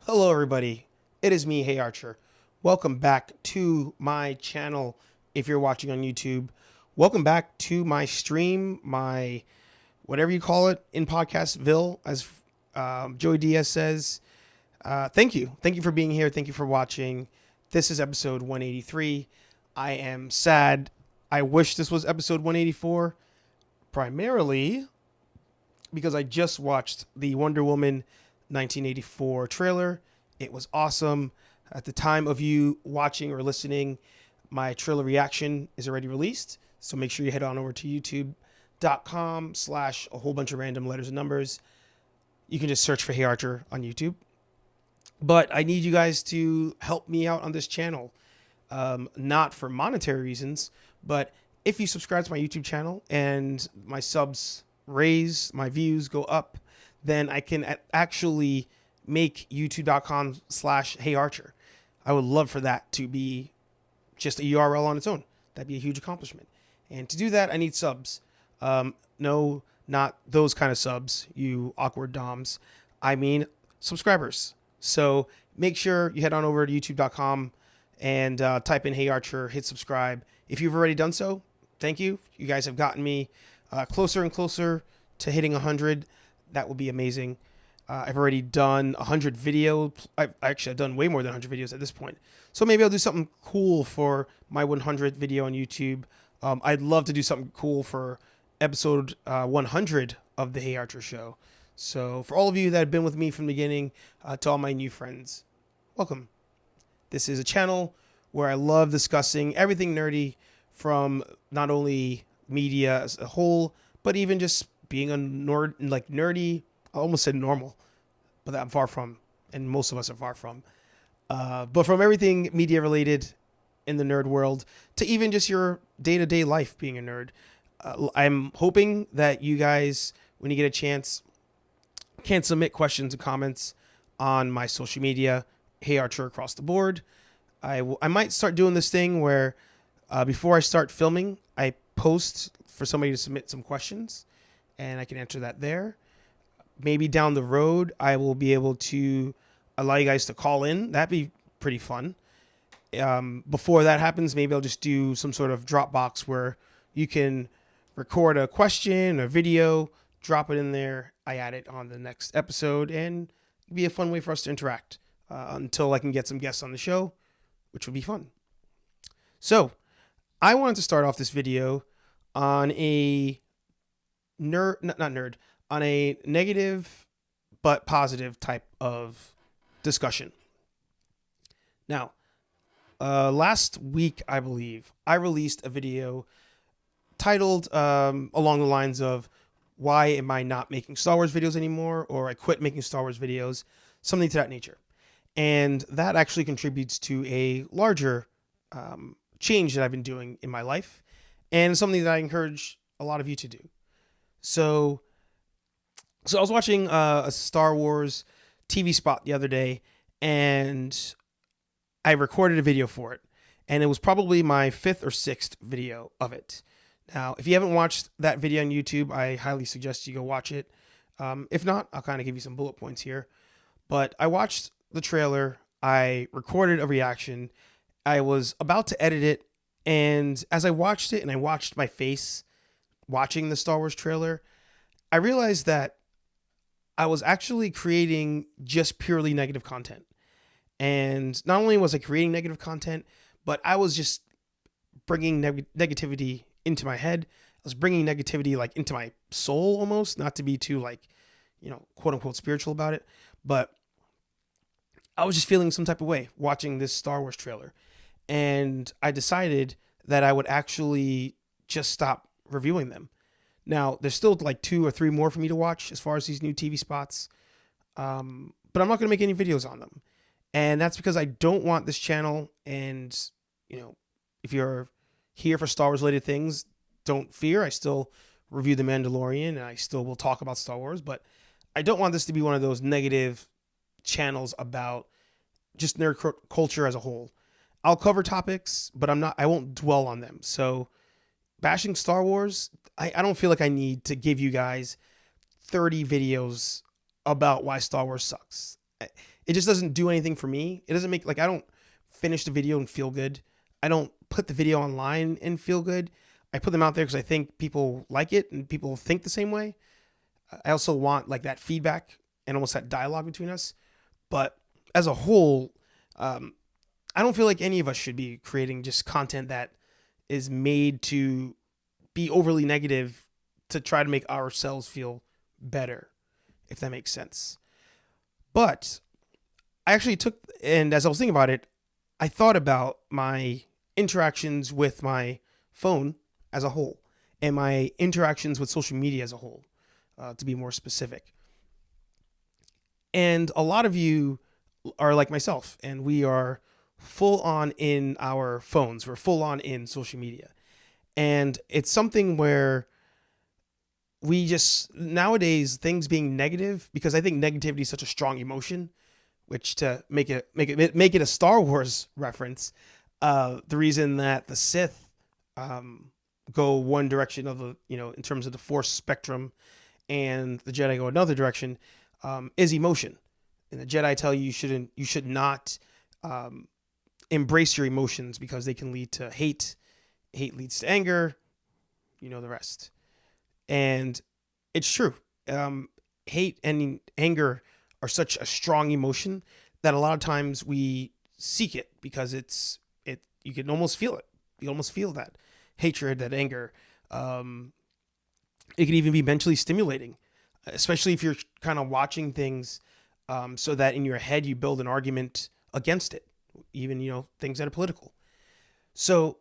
Hello everybody, it is me, HeyArcher. Welcome back to my channel if you're watching on YouTube. Welcome back to my stream, my whatever you call it in Podcastville, as Joey Diaz says. Thank you. Thank you for being here. Thank you for watching. This is episode 183. I am sad. I wish this was episode 184, primarily because I just watched the Wonder Woman 1984 trailer. It was awesome. At the time of you watching or listening, my trailer reaction is already released. So make sure you head on over to youtube.com/a whole bunch of random letters and numbers. You can just search for HeyArcher on YouTube. But I need you guys to help me out on this channel. Not for monetary reasons, but if you subscribe to my YouTube channel and my subs raise, my views go up, then I can actually make youtube.com/HeyArcher. I would love for that to be just a URL on its own. That'd be a huge accomplishment. And to do that, I need subs. No, not those kind of subs, you awkward DOMs. I mean subscribers. So make sure you head on over to youtube.com and type in HeyArcher, hit subscribe. If you've already done so, thank you. You guys have gotten me closer and closer to hitting 100. That would be amazing. I've already done 100 videos. I've done way more than 100 videos at this point. So maybe I'll do something cool for my 100th video on YouTube. I'd love to do something cool for episode 100 of the HeyArcher show. So for all of you that have been with me from the beginning, to all my new friends, welcome. This is a channel where I love discussing everything nerdy, from not only media as a whole, but even just being a nerdy. I almost said normal, but that I'm far from, and most of us are far from. But from everything media related in the nerd world to even just your day-to-day life being a nerd. I'm hoping that you guys, when you get a chance, can submit questions and comments on my social media, HeyArcher across the board. I might start doing this thing where before I start filming, I post for somebody to submit some questions, and I can answer that there. Maybe down the road, I will be able to allow you guys to call in. That'd be pretty fun. Before that happens, maybe I'll just do some sort of Dropbox where you can record a question or video, drop it in there. I add it on the next episode, and it'd be a fun way for us to interact until I can get some guests on the show, which would be fun. So I wanted to start off this video on a on a negative but positive type of discussion. Now, last week, I believe, I released a video titled along the lines of, why am I not making Star Wars videos anymore? Or I quit making Star Wars videos, something to that nature. And that actually contributes to a larger change that I've been doing in my life, and something that I encourage a lot of you to do. So I was watching a Star Wars TV spot the other day, and I recorded a video for it. And it was probably my 5th or 6th video of it. Now, if you haven't watched that video on YouTube, I highly suggest you go watch it. If not, I'll kind of give you some bullet points here. But I watched the trailer. I recorded a reaction. I was about to edit it. And as I watched it and I watched my face watching the Star Wars trailer, I realized that I was actually creating just purely negative content. And not only was I creating negative content, but I was just bringing negativity into my head. I was bringing negativity like into my soul almost, not to be too like, quote unquote spiritual about it. But I was just feeling some type of way watching this Star Wars trailer. And I decided that I would actually just stop reviewing them. Now, there's still like 2 or 3 more for me to watch as far as these new TV spots. But I'm not going to make any videos on them. And that's because I don't want this channel, and, if you're here for Star Wars related things, don't fear. I still review The Mandalorian, and I still will talk about Star Wars, but I don't want this to be one of those negative channels about just nerd culture as a whole. I'll cover topics, but I won't dwell on them. So bashing Star Wars, I don't feel like I need to give you guys 30 videos about why Star Wars sucks. it just doesn't do anything for me. It doesn't make, like, I don't finish the video and feel good. I don't put the video online and feel good. I put them out there because I think people like it and people think the same way. I also want like that feedback and almost that dialogue between us. But as a whole, I don't feel like any of us should be creating just content that is made to be overly negative to try to make ourselves feel better, if that makes sense. But I actually took, and as I was thinking about it, I thought about my interactions with my phone as a whole and my interactions with social media as a whole, to be more specific. And a lot of you are like myself, and we are full on in our phones. We're full on in social media. And it's something where we just, nowadays, things being negative, because I think negativity is such a strong emotion, which, to make it a Star Wars reference, the reason that the Sith go one direction of the, in terms of the Force spectrum, and the Jedi go another direction, is emotion. And the Jedi tell you you should not embrace your emotions because they can lead to hate. Hate leads to anger. You know the rest. And it's true. Hate and anger are such a strong emotion that a lot of times we seek it because you can almost feel it. You almost feel that hatred, that anger. It can even be mentally stimulating, especially if you're kind of watching things so that in your head you build an argument against it, even, things that are political. So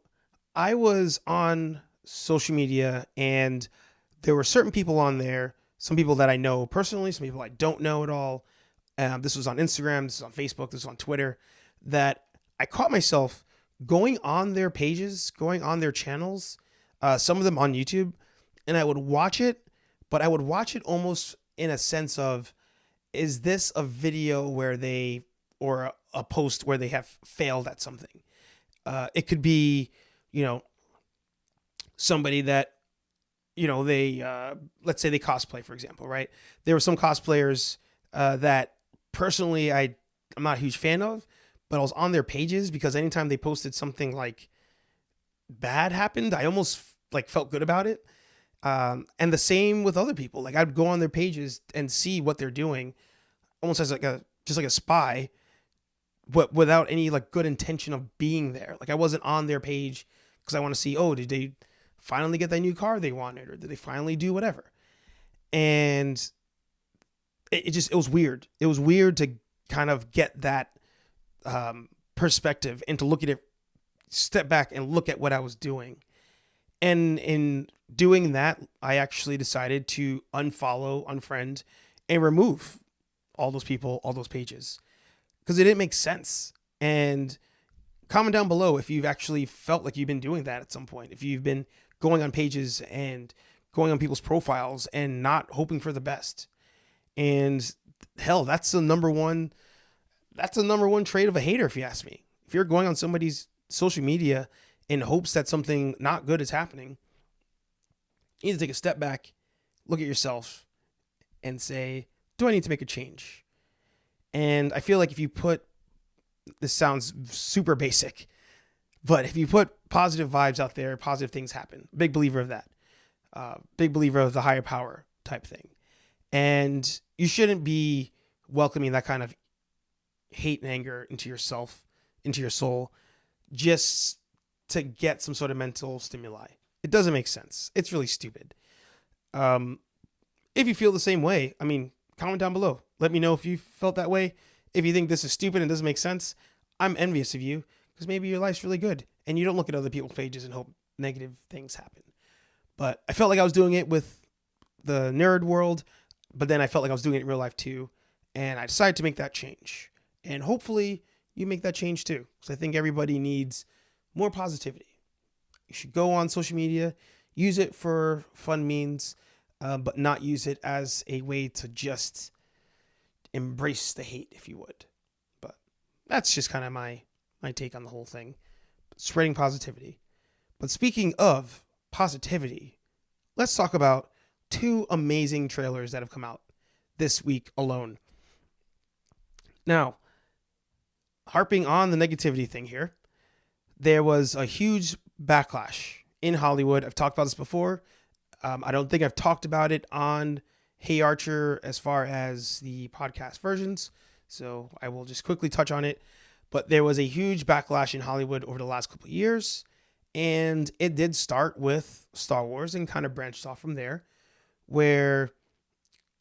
I was on social media, and there were certain people on there, some people that I know personally, some people I don't know at all. This was on Instagram, this is on Facebook, this is on Twitter, that I caught myself going on their pages, going on their channels, some of them on YouTube, and I would watch it, but I would watch it almost in a sense of, is this a video where or a post where they have failed at something? It could be, somebody that, let's say they cosplay, for example, right? There were some cosplayers that personally I'm not a huge fan of, but I was on their pages because anytime they posted something like bad happened, I almost like felt good about it. And the same with other people. Like, I'd go on their pages and see what they're doing, almost as just like a spy, but without any like good intention of being there. Like, I wasn't on their page because I want to see, did they finally get that new car they wanted, or did they finally do whatever? And it was weird. It was weird to kind of get that perspective and to look at it, step back and look at what I was doing. And in doing that, I actually decided to unfollow, unfriend, and remove all those people, all those pages, because it didn't make sense. And comment down below if you've actually felt like you've been doing that at some point. If you've been going on pages and going on people's profiles and not hoping for the best. And hell, that's the number one trait of a hater, if you ask me. If you're going on somebody's social media in hopes that something not good is happening, you need to take a step back, look at yourself, and say, do I need to make a change? And I feel like this sounds super basic, but if you put positive vibes out there, positive things happen. Big believer of that. Big believer of the higher power type thing. And you shouldn't be welcoming that kind of hate and anger into yourself, into your soul, just to get some sort of mental stimuli. It doesn't make sense. It's really stupid. If you feel the same way, comment down below. Let me know if you felt that way. If you think this is stupid and doesn't make sense, I'm envious of you, because maybe your life's really good and you don't look at other people's pages and hope negative things happen. But I felt like I was doing it with the nerd world, but then I felt like I was doing it in real life too. And I decided to make that change. And hopefully you make that change too, because I think everybody needs more positivity. You should go on social media, use it for fun means, but not use it as a way to just embrace the hate, if you would. But that's just kind of my take on the whole thing. Spreading positivity. But speaking of positivity, let's talk about 2 amazing trailers that have come out this week alone. Now, harping on the negativity thing here, there was a huge backlash in Hollywood. I've talked about this before. I don't think I've talked about it on HeyArcher as far as the podcast versions, so I will just quickly touch on it. But there was a huge backlash in Hollywood over the last couple of years, and it did start with Star Wars and kind of branched off from there, where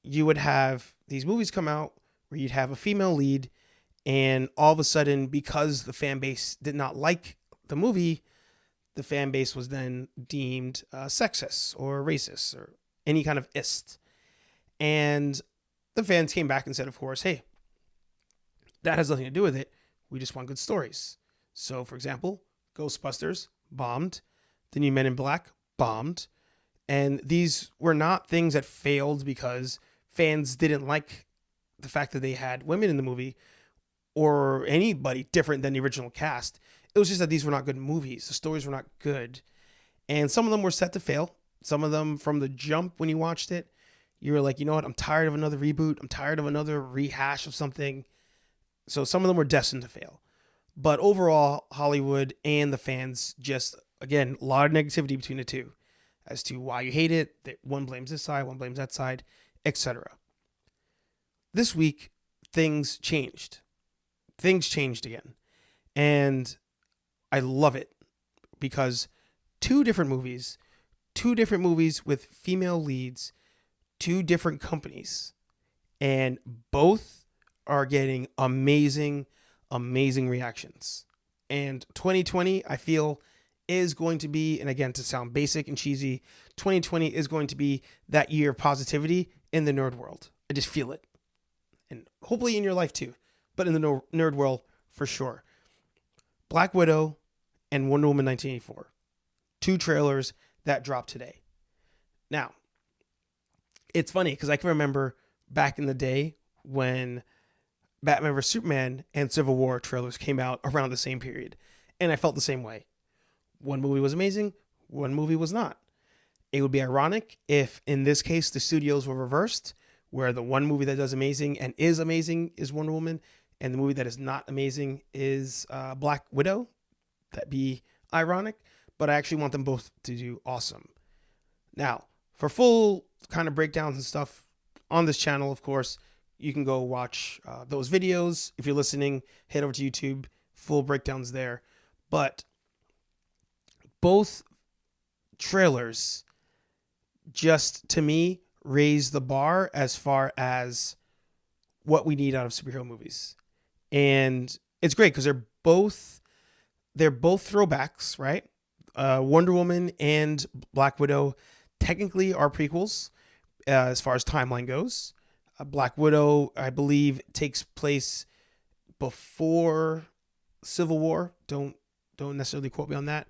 you would have these movies come out where you'd have a female lead, and all of a sudden, because the fan base did not like the movie, the fan base was then deemed sexist or racist or any kind of ist. And the fans came back and said, of course, hey, that has nothing to do with it. We just want good stories. So, for example, Ghostbusters bombed. The New Men in Black bombed. And these were not things that failed because fans didn't like the fact that they had women in the movie or anybody different than the original cast. It was just that these were not good movies. The stories were not good. And some of them were set to fail. Some of them from the jump when you watched it, you were like, you know what? I'm tired of another reboot. I'm tired of another rehash of something. So some of them were destined to fail. But overall, Hollywood and the fans just, again, a lot of negativity between the two as to why you hate it. That one blames this side, one blames that side, etc. This week, things changed. Things changed again. And I love it because two different movies with female leads, two different companies, and both are getting amazing reactions. And 2020, I feel, is going to be, and again, to sound basic and cheesy, 2020 is going to be that year of positivity in the nerd world. I just feel it. And hopefully in your life too, but in the nerd world for sure. Black Widow and Wonder Woman 1984. Two trailers that dropped today. Now, it's funny because I can remember back in the day when Batman vs. Superman and Civil War trailers came out around the same period. And I felt the same way. One movie was amazing, one movie was not. It would be ironic if, in this case, the studios were reversed, where the one movie that does amazing and is amazing is Wonder Woman, and the movie that is not amazing is Black Widow. That'd be ironic, but I actually want them both to do awesome. Now, for full kind of breakdowns and stuff on this channel, of course, you can go watch those videos. If you're listening, head over to YouTube, full breakdowns there. But both trailers just, to me, raise the bar as far as what we need out of superhero movies. And it's great because they're both throwbacks, right? Wonder Woman and Black Widow technically are prequels as far as timeline goes. Black Widow, I believe, takes place before Civil War. Don't necessarily quote me on that.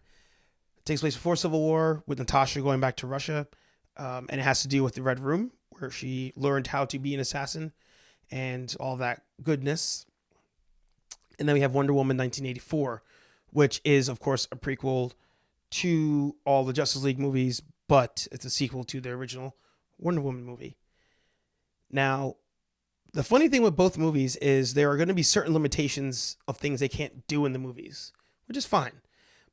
It takes place before Civil War with Natasha going back to Russia. And it has to do with the Red Room, where she learned how to be an assassin and all that goodness. And then we have Wonder Woman 1984, which is, of course, a prequel to all the Justice League movies, but it's a sequel to the original Wonder Woman movie. Now, the funny thing with both movies is there are going to be certain limitations of things they can't do in the movies, which is fine.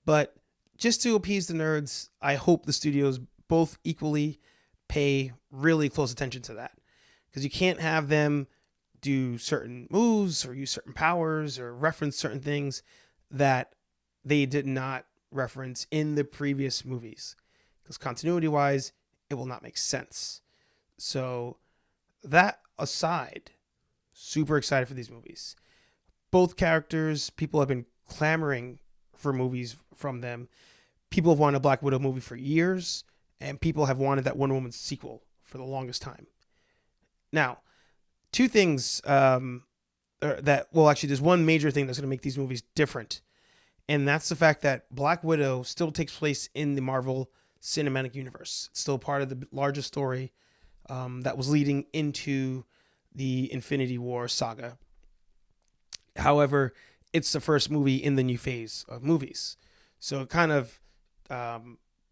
But just to appease the nerds, I hope the studios both equally pay really close attention to that. Because you can't have them do certain moves or use certain powers or reference certain things that they did not reference in the previous movies. Because continuity-wise, it will not make sense. So that aside, super excited for these movies. Both characters, people have been clamoring for movies from them. People have wanted a Black Widow movie for years, and people have wanted that Wonder Woman sequel for the longest time. Now, two things there's one major thing that's going to make these movies different, and that's the fact that Black Widow still takes place in the Marvel Cinematic Universe. It's still part of the larger story that was leading into the Infinity War saga. However, it's the first movie in the new phase of movies. So it kind of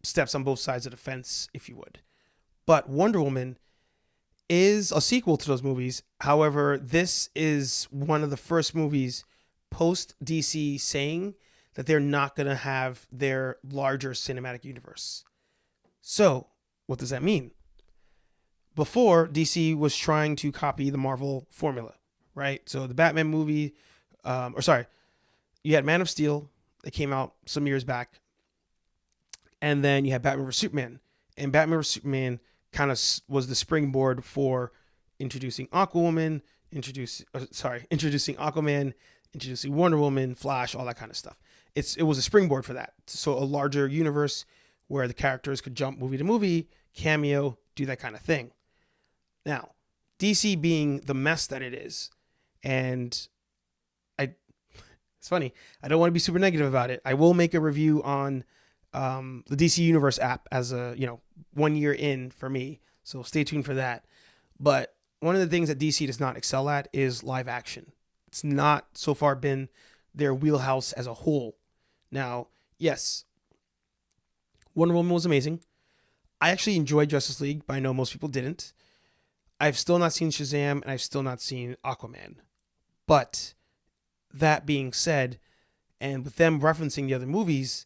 steps on both sides of the fence, if you would. But Wonder Woman is a sequel to those movies. However, this is one of the first movies post DC saying that they're not going to have their larger cinematic universe. So, what does that mean? Before, DC was trying to copy the Marvel formula, right? So the Batman movie, you had Man of Steel that came out some years back, and then you had Batman vs Superman, and Batman vs Superman kind of was the springboard for introducing Aquawoman, introducing Aquaman, introducing Wonder Woman, Flash, all that kind of stuff. It was a springboard for that. So a larger universe where the characters could jump movie to movie, cameo, do that kind of thing. Now, DC being the mess that it is, and it's funny, I don't want to be super negative about it. I will make a review on the DC Universe app as 1 year in for me. So stay tuned for that. But one of the things that DC does not excel at is live action. It's not so far been their wheelhouse as a whole. Now, yes, Wonder Woman was amazing. I actually enjoyed Justice League, but I know most people didn't. I've still not seen Shazam, and I've still not seen Aquaman. But that being said, and with them referencing the other movies,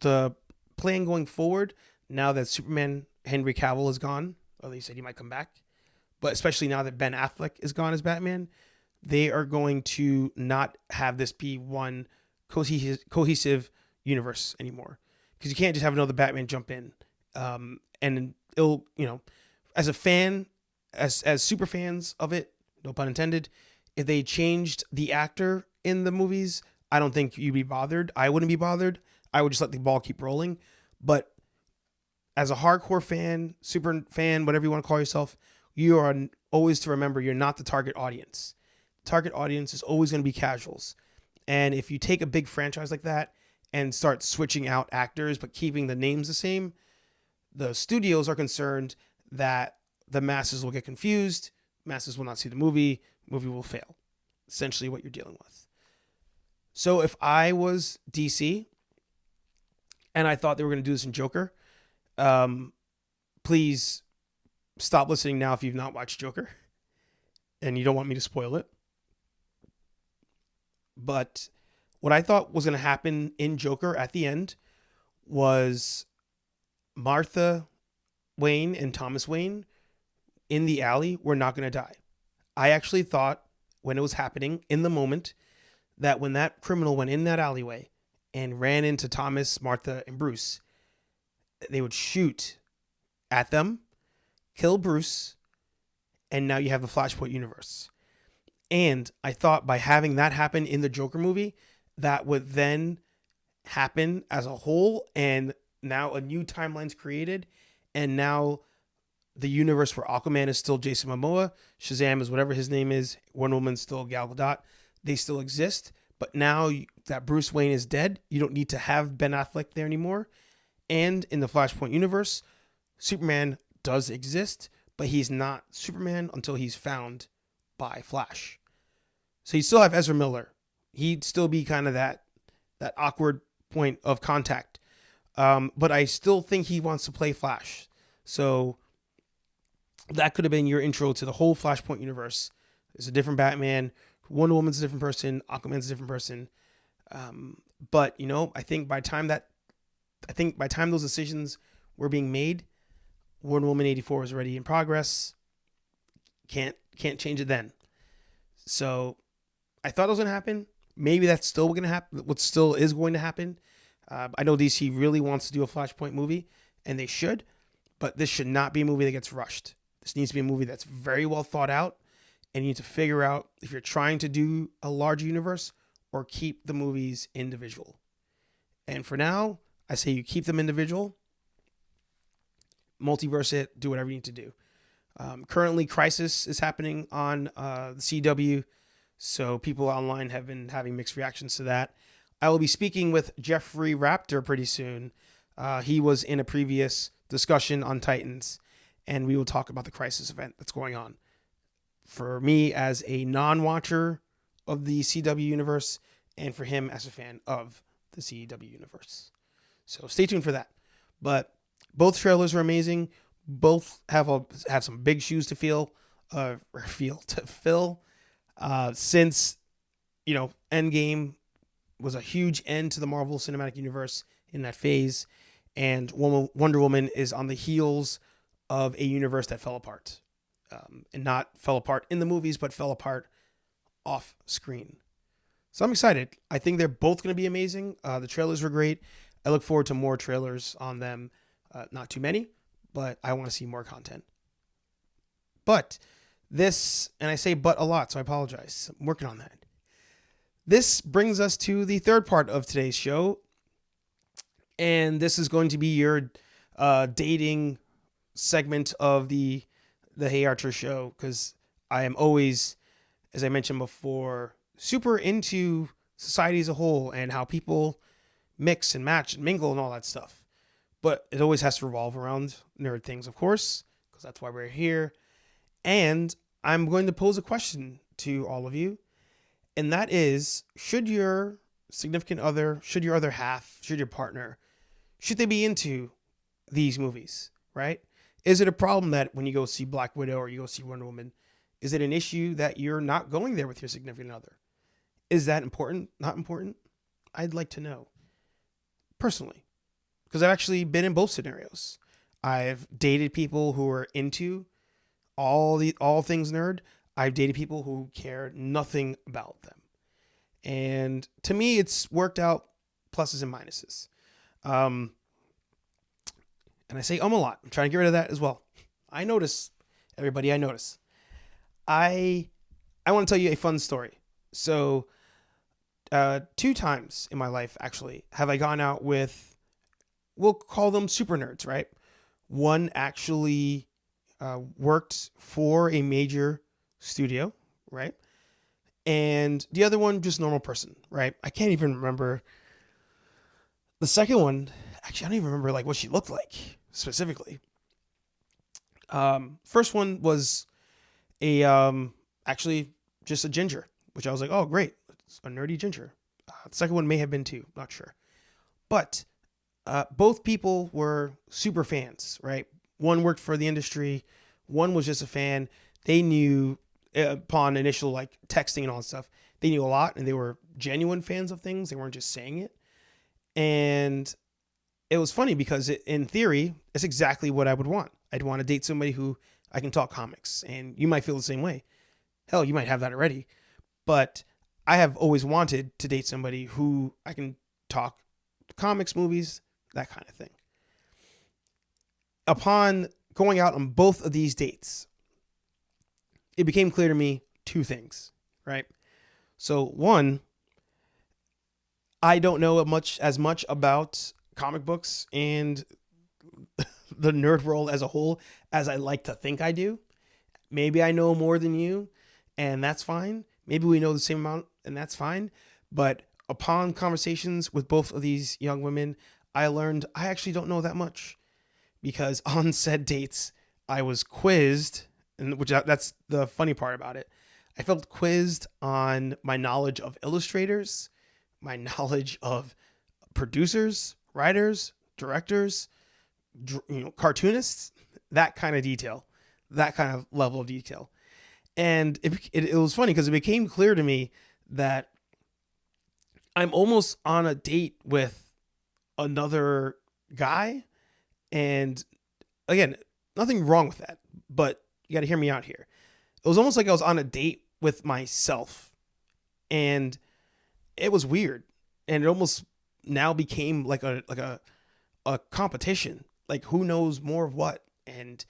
the plan going forward, now that Superman Henry Cavill is gone, or at least said he might come back, but especially now that Ben Affleck is gone as Batman, they are going to not have this be one cohesive universe anymore. Because you can't just have another Batman jump in. And it'll, as a fan, as super fans of it, no pun intended, if they changed the actor in the movies, I don't think you'd be bothered. I wouldn't be bothered. I would just let the ball keep rolling. But as a hardcore fan, super fan, whatever you want to call yourself, you are always to remember you're not the target audience. Target audience is always going to be casuals. And if you take a big franchise like that and start switching out actors but keeping the names the same, the studios are concerned that the masses will get confused, masses will not see the movie will fail. Essentially what you're dealing with. So if I was DC and I thought they were going to do this in Joker, please stop listening now if you've not watched Joker and you don't want me to spoil it. But what I thought was going to happen in Joker at the end was Martha Wayne and Thomas Wayne in the alley were not going to die. I actually thought when it was happening in the moment that when that criminal went in that alleyway and ran into Thomas, Martha, and Bruce, they would shoot at them, kill Bruce, and now you have the Flashpoint universe. And I thought by having that happen in the Joker movie, that would then happen as a whole, and now a new timeline's created, and now the universe where Aquaman is still Jason Momoa, Shazam is whatever his name is, Wonder Woman's still Gal Gadot, they still exist, but now that Bruce Wayne is dead, you don't need to have Ben Affleck there anymore. And in the Flashpoint universe, Superman does exist, but he's not Superman until he's found by Flash. So you still have Ezra Miller. He'd still be kind of that awkward point of contact. But I still think he wants to play Flash. So that could have been your intro to the whole Flashpoint universe. There's a different Batman. Wonder Woman's a different person. Aquaman's a different person. But I think by the time those decisions were being made, Wonder Woman 84 was already in progress. Can't change it then. So I thought it was going to happen. Maybe that's still going to happen. What still is going to happen. I know DC really wants to do a Flashpoint movie, and they should, but this should not be a movie that gets rushed. This needs to be a movie that's very well thought out, and you need to figure out if you're trying to do a large universe or keep the movies individual. And for now, I say you keep them individual, multiverse it, do whatever you need to do. Currently, Crisis is happening on the CW, so people online have been having mixed reactions to that. I will be speaking with Jeffrey Raptor pretty soon. He was in a previous discussion on Titans, and we will talk about the Crisis event that's going on. For me, as a non-watcher of the CW universe, and for him as a fan of the CW universe. So stay tuned for that. But both trailers are amazing. both have some big shoes to fill. Since Endgame was a huge end to the Marvel Cinematic Universe in that phase, and Wonder Woman is on the heels of a universe that fell apart, and not fell apart in the movies, but fell apart off screen. So I'm excited. I think they're both going to be amazing. The trailers were great. I look forward to more trailers on them. Not too many, but I want to see more content. But this, and I say but a lot, so I apologize. I'm working on that. This brings us to the third part of today's show. And this is going to be your dating segment of the HeyArcher show, because I am always, as I mentioned before, super into society as a whole and how people mix and match and mingle and all that stuff. But it always has to revolve around nerd things, of course, because that's why we're here. And I'm going to pose a question to all of you. And that is, should your significant other, should your other half, should your partner, should they be into these movies, right? Is it a problem that when you go see Black Widow or you go see Wonder Woman, is it an issue that you're not going there with your significant other? Is that important? Not important? I'd like to know. Personally. Because I've actually been in both scenarios. I've dated people who are into all things nerd. I've dated people who care nothing about them. And to me, it's worked out pluses and minuses. And I say a lot. I'm trying to get rid of that as well. I notice, everybody, I notice. I want to tell you a fun story. So, 2 times in my life, actually, have I gone out with, we'll call them super nerds, right? One actually worked for a major studio, right? And the other one, just normal person, right? I can't even remember. The second one, actually, I don't even remember like what she looked like specifically. First one was actually just a ginger, which I was like, oh, great. It's a nerdy ginger. The second one may have been too, not sure. But both people were super fans, right? One worked for the industry. One was just a fan. They knew upon initial like texting and all that stuff, they knew a lot and they were genuine fans of things. They weren't just saying it. And it was funny because in theory, it's exactly what I would want. I'd want to date somebody who I can talk comics, and you might feel the same way. Hell, you might have that already. But I have always wanted to date somebody who I can talk comics, movies, that kind of thing. Upon going out on both of these dates, it became clear to me 2 things, right? So one, I don't know as much about comic books and the nerd world as a whole as I like to think I do. Maybe I know more than you, and that's fine. Maybe we know the same amount, and that's fine. But upon conversations with both of these young women, I learned I actually don't know that much, because on said dates, I was quizzed, and that's the funny part about it. I felt quizzed on my knowledge of illustrators, my knowledge of producers, writers, directors, cartoonists, that kind of detail, that kind of level of detail. And it was funny because it became clear to me that I'm almost on a date with another guy. And again, nothing wrong with that, but you got to hear me out here. It was almost like I was on a date with myself, and it was weird. And it almost now became like a competition. Like, who knows more of what? And,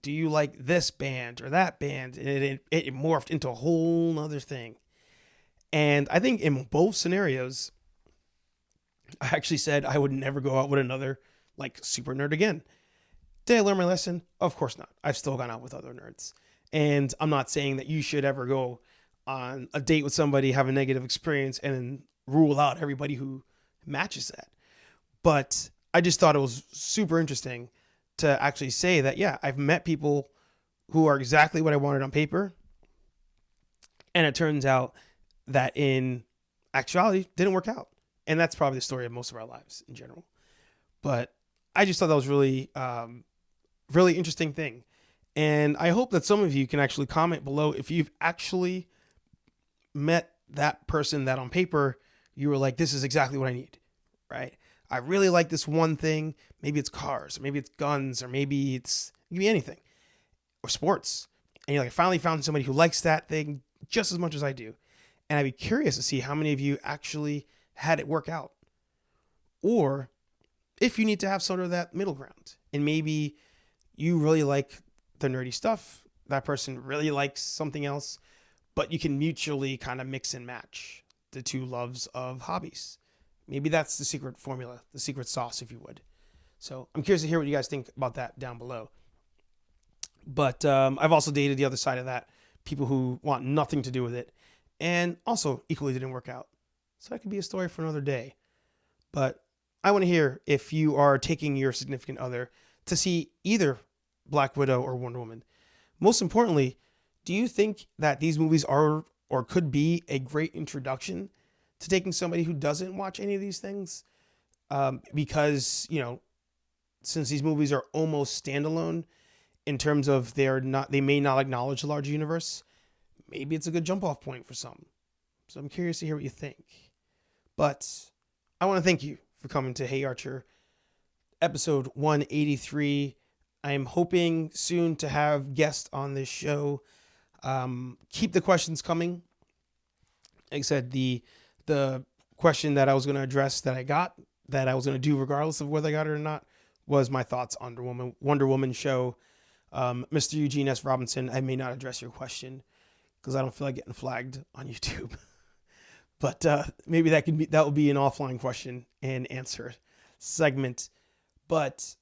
do you like this band or that band? And it morphed into a whole nother thing. And I think in both scenarios, I actually said I would never go out with another like super nerd again. Did I learn my lesson? Of course not. I've still gone out with other nerds. And I'm not saying that you should ever go on a date with somebody, have a negative experience, and then rule out everybody who matches that. But I just thought it was super interesting to actually say that, yeah, I've met people who are exactly what I wanted on paper. And it turns out that in actuality, didn't work out. And that's probably the story of most of our lives in general. But I just thought that was really really interesting thing. And I hope that some of you can actually comment below if you've actually met that person that on paper you were like, this is exactly what I need, right? I really like this one thing. Maybe it's cars, or maybe it's guns, or maybe it can be anything, or sports. And you're like, I finally found somebody who likes that thing just as much as I do. And I'd be curious to see how many of you actually had it work out. Or if you need to have sort of that middle ground, and maybe you really like the nerdy stuff, that person really likes something else, but you can mutually kind of mix and match the two loves of hobbies. Maybe that's the secret formula, the secret sauce, if you would. So I'm curious to hear what you guys think about that down below. But I've also dated the other side of that, people who want nothing to do with it, and also equally didn't work out. So that could be a story for another day. But I want to hear if you are taking your significant other to see either Black Widow or Wonder Woman. Most importantly, do you think that these movies are or could be a great introduction to taking somebody who doesn't watch any of these things? Because, since these movies are almost standalone in terms of they may not acknowledge the larger universe, maybe it's a good jump off point for some. So I'm curious to hear what you think. But I want to thank you for coming to Hey Archer, episode 183. I am hoping soon to have guests on this show. Keep the questions coming. Like I said, the question that I was going to address that I was going to do regardless of whether I got it or not, was my thoughts on Wonder Woman show. Mr. Eugene S. Robinson, I may not address your question because I don't feel like getting flagged on YouTube. But maybe that will be an offline question and answer segment. But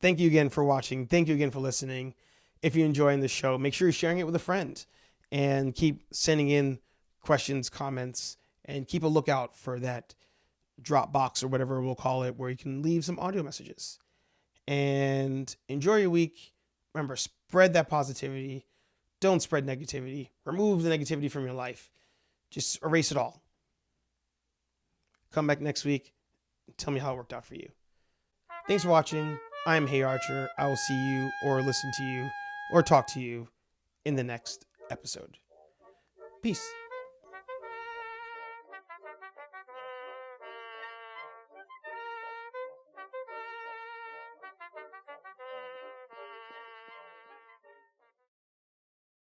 thank you again for watching. Thank you again for listening. If you're enjoying the show, make sure you're sharing it with a friend and keep sending in questions, comments, and keep a lookout for that Dropbox or whatever we'll call it, where you can leave some audio messages. And enjoy your week. Remember, spread that positivity. Don't spread negativity. Remove the negativity from your life. Just erase it all. Come back next week and tell me how it worked out for you. Thanks for watching. I'm Hey Archer. I will see you or listen to you or talk to you in the next episode. Peace.